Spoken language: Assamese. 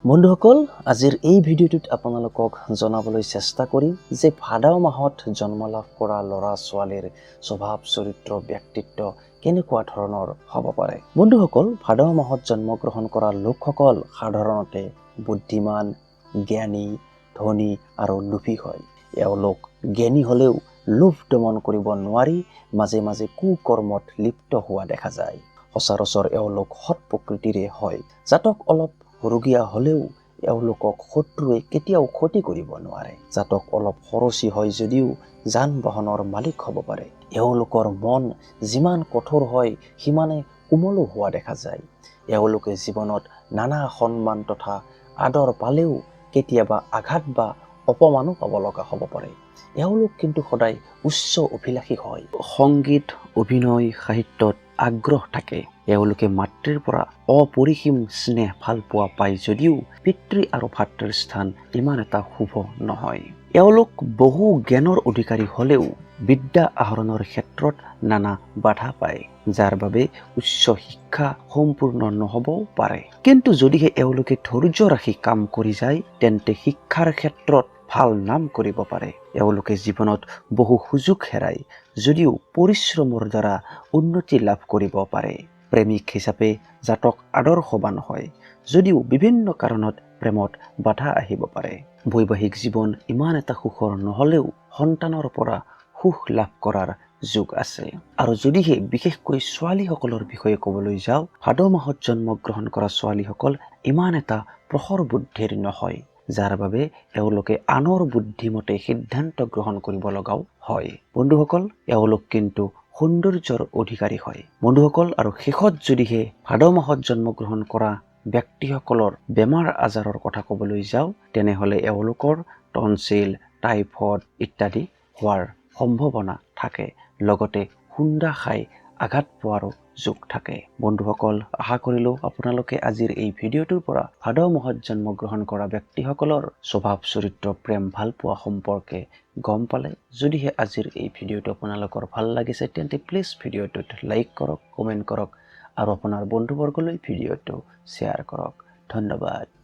বন্ধুসকল, আজিৰ এই ভিডিঅ'টোত আপোনালোকক জনাবলৈ চেষ্টা কৰিম যে ভাদ মাহত জন্ম লাভ কৰা ল'ৰা ছোৱালীৰ স্বভাৱ চৰিত্ৰ ব্যক্তিত্ব কেনেকুৱা ধৰণৰ হ'ব পাৰে। বন্ধুসকল, ভাদ মাহত জন্মগ্ৰহণ কৰা লোকসকল সাধাৰণতে বুদ্ধিমান, জ্ঞানী, ধনী আৰু লোভী হয়। এওঁলোক জ্ঞানী হ'লেও লোভ দমন কৰিব নোৱাৰি মাজে মাজে কুকৰ্মত লিপ্ত হোৱা দেখা যায়। সচৰাচৰ এওঁলোক সৎ প্ৰকৃতিৰে হয়। জাতক অলপ ৰুগীয়া হ'লেও এওঁলোকক শত্ৰুৱে কেতিয়াও ক্ষতি কৰিব নোৱাৰে। জাতক অলপ খৰচী হয় যদিও যান বাহনৰ মালিক হ'ব পাৰে। এওঁলোকৰ মন যিমান কঠোৰ হয় সিমানে কোমলো হোৱা দেখা যায়। এওঁলোকে জীৱনত নানা সন্মান তথা আদৰ পালেও কেতিয়াবা আঘাত বা অপমানো পাব লগা হ'ব পাৰে। এওঁলোক কিন্তু সদায় উচ্চ অভিলাষী হয়। সংগীত, অভিনয়, সাহিত্যত আগ্ৰহ থাকে। এওঁলোকে মাতৃৰ পৰা অপৰিসীম স্নেহ ভাল পোৱা পায় যদিও পিতৃ আৰু ভাতৃৰ স্থান ইমান এটা শুভ নহয়। এওঁলোক বহু জ্ঞানৰ অধিকাৰী হ'লেও বিদ্যা আহৰণৰ ক্ষেত্ৰত নানা বাধা পায়, যাৰ বাবে উচ্চ শিক্ষা সম্পূৰ্ণ নহ'বও পাৰে। কিন্তু যদিহে এওঁলোকে ধৈৰ্য ৰাখি কাম কৰি যায় তেন্তে শিক্ষাৰ ক্ষেত্ৰত ভাল নাম কৰিব পাৰে। এওঁলোকে জীৱনত বহু সুযোগ হেৰায় যদিও পৰিশ্ৰমৰ দ্বাৰা উন্নতি লাভ কৰিব পাৰে। প্ৰেমিক হিচাপে জাতক আদৰ্শৱান হয় যদিও বিভিন্ন কাৰণত প্ৰেমত বাধা আহিব পাৰে। বৈবাহিক জীৱন ইমান এটা সুখৰ নহ'লেও সন্তানৰ পৰা সুখ লাভ কৰাৰ যোগ আছে। আৰু যদিহে বিশেষকৈ ছোৱালীসকলৰ বিষয়ে ক'বলৈ যাওঁ, ভাদ মাহত জন্মগ্ৰহণ কৰা ছোৱালীসকল ইমান এটা প্ৰখৰ বুদ্ধিৰ নহয়, যাৰ বাবে এওঁলোকে আনৰ বুদ্ধিমতে সিদ্ধান্ত গ্ৰহণ কৰিব লগাও হয়। বন্ধুসকল, এওঁলোক কিন্তু সৌন্দৰ্যৰ অধিকাৰী হয়। বন্ধুসকল, আৰু শেষত যদিহে ভাদ মাহত জন্মগ্ৰহণ কৰা ব্যক্তিসকলৰ বেমাৰ আজাৰৰ কথা ক'বলৈ যাওঁ, তেনেহ'লে এওঁলোকৰ টনচিল, টাইফইড ইত্যাদি হোৱাৰ সম্ভাৱনা থাকে। লগতে খুন্দা খাই আঘাত পোৱাৰো যোগ থাকে। বন্ধুসকল, আশা কৰিলোঁ আপোনালোকে আজিৰ এই ভিডিঅ'টোৰ পৰা ভাদ মাহত জন্মগ্ৰহণ কৰা ব্যক্তিসকলৰ স্বভাৱ চৰিত্ৰ, প্ৰেম ভালপোৱা সম্পৰ্কে গম পালে। যদিহে আজিৰ এই ভিডিঅ'টো আপোনালোকৰ ভাল লাগিছে তেন্তে প্লিজ ভিডিঅ'টোত লাইক কৰক, কমেণ্ট কৰক আৰু আপোনাৰ বন্ধুবৰ্গলৈ ভিডিঅ'টো শ্বেয়াৰ কৰক। ধন্যবাদ।